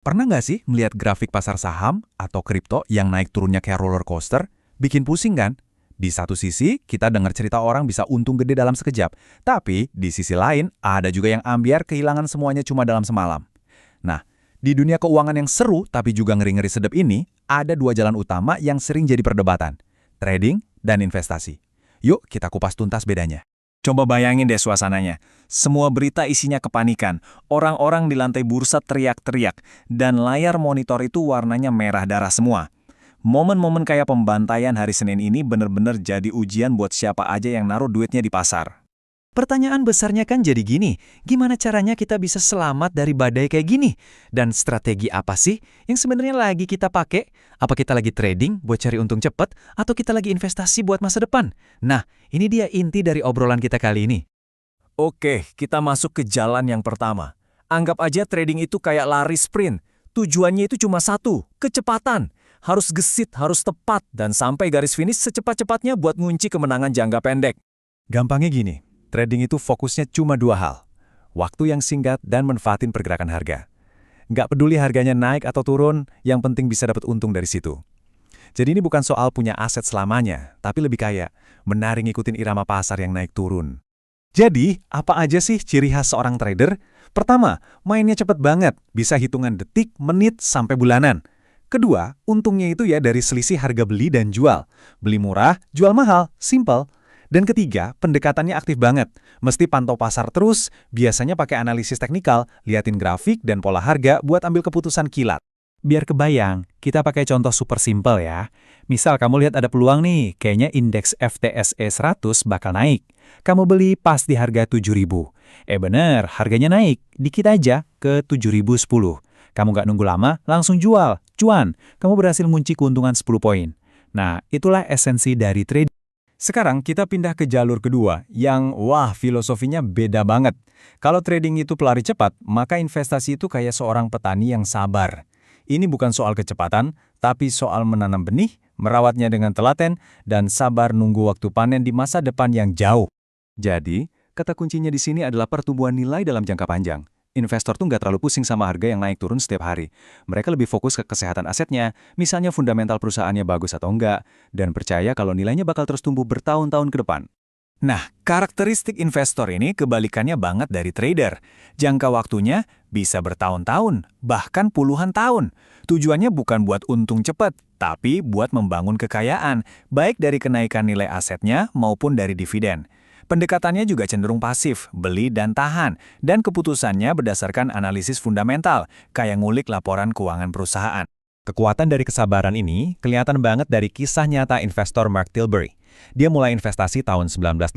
Pernah nggak sih melihat grafik pasar saham atau kripto yang naik turunnya kayak roller coaster? Bikin pusing kan? Di satu sisi, kita dengar cerita orang bisa untung gede dalam sekejap. Tapi, di sisi lain, ada juga yang ambiar kehilangan semuanya cuma dalam semalam. Nah, di dunia keuangan yang seru tapi juga ngeri-ngeri sedep ini, ada dua jalan utama yang sering jadi perdebatan. Trading dan investasi. Yuk kita kupas tuntas bedanya. Coba bayangin deh suasananya. Semua berita isinya kepanikan. Orang-orang di lantai bursa teriak-teriak. Dan layar monitor itu warnanya merah darah semua. Momen-momen kayak pembantaian hari Senin ini bener-bener jadi ujian buat siapa aja yang naruh duitnya di pasar. Pertanyaan besarnya kan jadi gini, gimana caranya kita bisa selamat dari badai kayak gini? Dan strategi apa sih yang sebenarnya lagi kita pakai? Apa kita lagi trading buat cari untung cepat, atau kita lagi investasi buat masa depan? Nah, ini dia inti dari obrolan kita kali ini. Oke, kita masuk ke jalan yang pertama. Anggap aja trading itu kayak lari sprint. Tujuannya itu cuma satu, kecepatan. Harus gesit, harus tepat, dan sampai garis finish secepat-cepatnya buat ngunci kemenangan jangka pendek. Gampangnya gini, trading itu fokusnya cuma dua hal. Waktu yang singkat dan manfaatin pergerakan harga. Nggak peduli harganya naik atau turun, yang penting bisa dapat untung dari situ. Jadi ini bukan soal punya aset selamanya, tapi lebih kayak menari ngikutin irama pasar yang naik turun. Jadi, apa aja sih ciri khas seorang trader? Pertama, mainnya cepet banget, bisa hitungan detik, menit, sampai bulanan. Kedua, untungnya itu ya dari selisih harga beli dan jual. Beli murah, jual mahal, simple. Dan ketiga, pendekatannya aktif banget. Mesti pantau pasar terus, biasanya pakai analisis teknikal, liatin grafik dan pola harga buat ambil keputusan kilat. Biar kebayang, kita pakai contoh super simple ya. Misal kamu lihat ada peluang nih, kayaknya indeks FTSE 100 bakal naik. Kamu beli pas di harga 7.000. Bener, harganya naik, dikit aja ke 7.010. Kamu nggak nunggu lama, langsung jual, cuan. Kamu berhasil ngunci keuntungan 10 poin. Nah, itulah esensi dari trading. Sekarang kita pindah ke jalur kedua, yang wah filosofinya beda banget. Kalau trading itu pelari cepat, maka investasi itu kayak seorang petani yang sabar. Ini bukan soal kecepatan, tapi soal menanam benih, merawatnya dengan telaten, dan sabar nunggu waktu panen di masa depan yang jauh. Jadi, kata kuncinya di sini adalah pertumbuhan nilai dalam jangka panjang. Investor tuh nggak terlalu pusing sama harga yang naik turun setiap hari. Mereka lebih fokus ke kesehatan asetnya, misalnya fundamental perusahaannya bagus atau enggak, dan percaya kalau nilainya bakal terus tumbuh bertahun-tahun ke depan. Nah, karakteristik investor ini kebalikannya banget dari trader. Jangka waktunya bisa bertahun-tahun, bahkan puluhan tahun. Tujuannya bukan buat untung cepat, tapi buat membangun kekayaan, baik dari kenaikan nilai asetnya maupun dari dividen. Pendekatannya juga cenderung pasif, beli dan tahan, dan keputusannya berdasarkan analisis fundamental, kayak ngulik laporan keuangan perusahaan. Kekuatan dari kesabaran ini kelihatan banget dari kisah nyata investor Mark Tilbury. Dia mulai investasi tahun 1985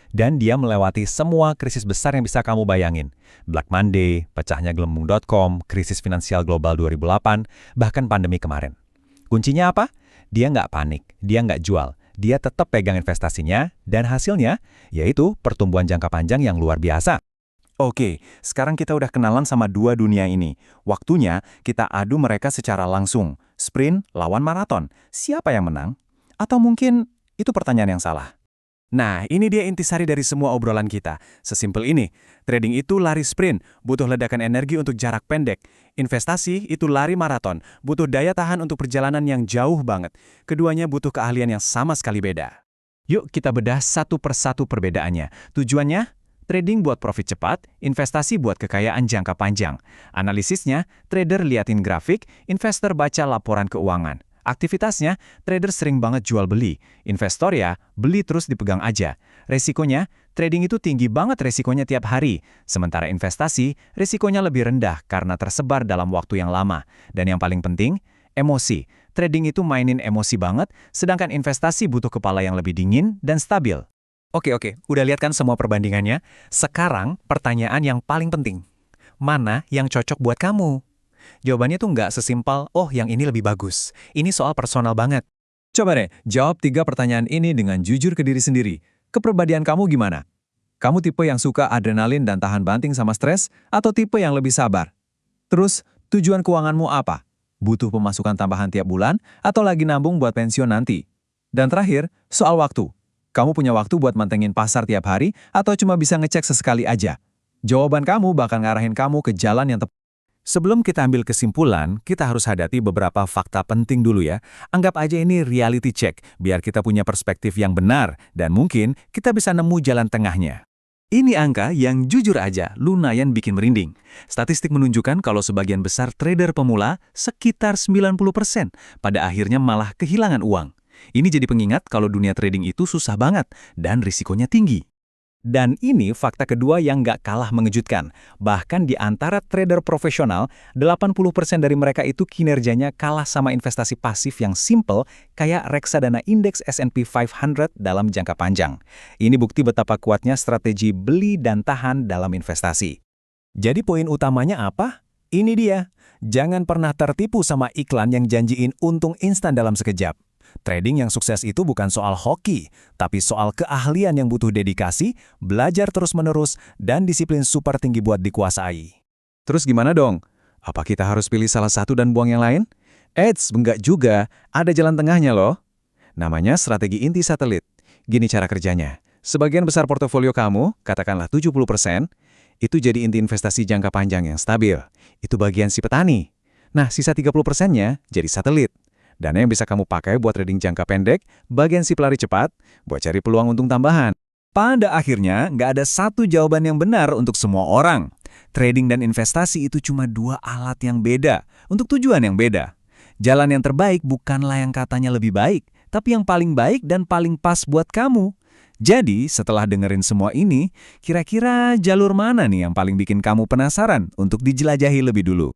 dan dia melewati semua krisis besar yang bisa kamu bayangin. Black Monday, pecahnya gelembung.com, krisis finansial global 2008, bahkan pandemi kemarin. Kuncinya apa? Dia nggak panik, dia nggak jual. Dia tetap pegang investasinya dan hasilnya yaitu pertumbuhan jangka panjang yang luar biasa. Oke, sekarang kita udah kenalan sama dua dunia ini. Waktunya kita adu mereka secara langsung. Sprint lawan maraton. Siapa yang menang? Atau mungkin itu pertanyaan yang salah. Nah, ini dia intisari dari semua obrolan kita. Sesimpel ini, trading itu lari sprint, butuh ledakan energi untuk jarak pendek. Investasi itu lari maraton, butuh daya tahan untuk perjalanan yang jauh banget. Keduanya butuh keahlian yang sama sekali beda. Yuk kita bedah satu persatu perbedaannya. Tujuannya? Trading buat profit cepat, investasi buat kekayaan jangka panjang. Analisisnya, trader liatin grafik, investor baca laporan keuangan. Aktivitasnya, trader sering banget jual beli. Investor ya, beli terus dipegang aja. Resikonya, trading itu tinggi banget resikonya tiap hari. Sementara investasi, resikonya lebih rendah karena tersebar dalam waktu yang lama. Dan yang paling penting, emosi. Trading itu mainin emosi banget, sedangkan investasi butuh kepala yang lebih dingin dan stabil. Oke, udah lihat kan semua perbandingannya? Sekarang, pertanyaan yang paling penting. Mana yang cocok buat kamu? Jawabannya tuh nggak sesimpel, oh yang ini lebih bagus. Ini soal personal banget. Coba deh, jawab 3 pertanyaan ini dengan jujur ke diri sendiri. Kepribadian kamu gimana? Kamu tipe yang suka adrenalin dan tahan banting sama stres, atau tipe yang lebih sabar? Terus, tujuan keuanganmu apa? Butuh pemasukan tambahan tiap bulan, atau lagi nabung buat pensiun nanti? Dan terakhir, soal waktu. Kamu punya waktu buat mantengin pasar tiap hari, atau cuma bisa ngecek sesekali aja? Jawaban kamu bakal ngarahin kamu ke jalan yang tepat. Sebelum kita ambil kesimpulan, kita harus hadapi beberapa fakta penting dulu ya. Anggap aja ini reality check, biar kita punya perspektif yang benar, dan mungkin kita bisa nemu jalan tengahnya. Ini angka yang jujur aja lumayan bikin merinding. Statistik menunjukkan kalau sebagian besar trader pemula, sekitar 90%, pada akhirnya malah kehilangan uang. Ini jadi pengingat kalau dunia trading itu susah banget, dan risikonya tinggi. Dan ini fakta kedua yang nggak kalah mengejutkan. Bahkan di antara trader profesional, 80% dari mereka itu kinerjanya kalah sama investasi pasif yang simple kayak reksadana indeks S&P 500 dalam jangka panjang. Ini bukti betapa kuatnya strategi beli dan tahan dalam investasi. Jadi poin utamanya apa? Ini dia. Jangan pernah tertipu sama iklan yang janjiin untung instan dalam sekejap. Trading yang sukses itu bukan soal hoki, tapi soal keahlian yang butuh dedikasi, belajar terus-menerus, dan disiplin super tinggi buat dikuasai. Terus gimana dong? Apa kita harus pilih salah satu dan buang yang lain? Eits, enggak juga. Ada jalan tengahnya loh. Namanya strategi inti satelit. Gini cara kerjanya. Sebagian besar portofolio kamu, katakanlah 70%, itu jadi inti investasi jangka panjang yang stabil. Itu bagian si petani. Nah, sisa 30%-nya jadi satelit. Dana yang bisa kamu pakai buat trading jangka pendek, bagian si pelari cepat, buat cari peluang untung tambahan. Pada akhirnya, nggak ada satu jawaban yang benar untuk semua orang. Trading dan investasi itu cuma dua alat yang beda, untuk tujuan yang beda. Jalan yang terbaik bukanlah yang katanya lebih baik, tapi yang paling baik dan paling pas buat kamu. Jadi, setelah dengerin semua ini, kira-kira jalur mana nih yang paling bikin kamu penasaran untuk dijelajahi lebih dulu?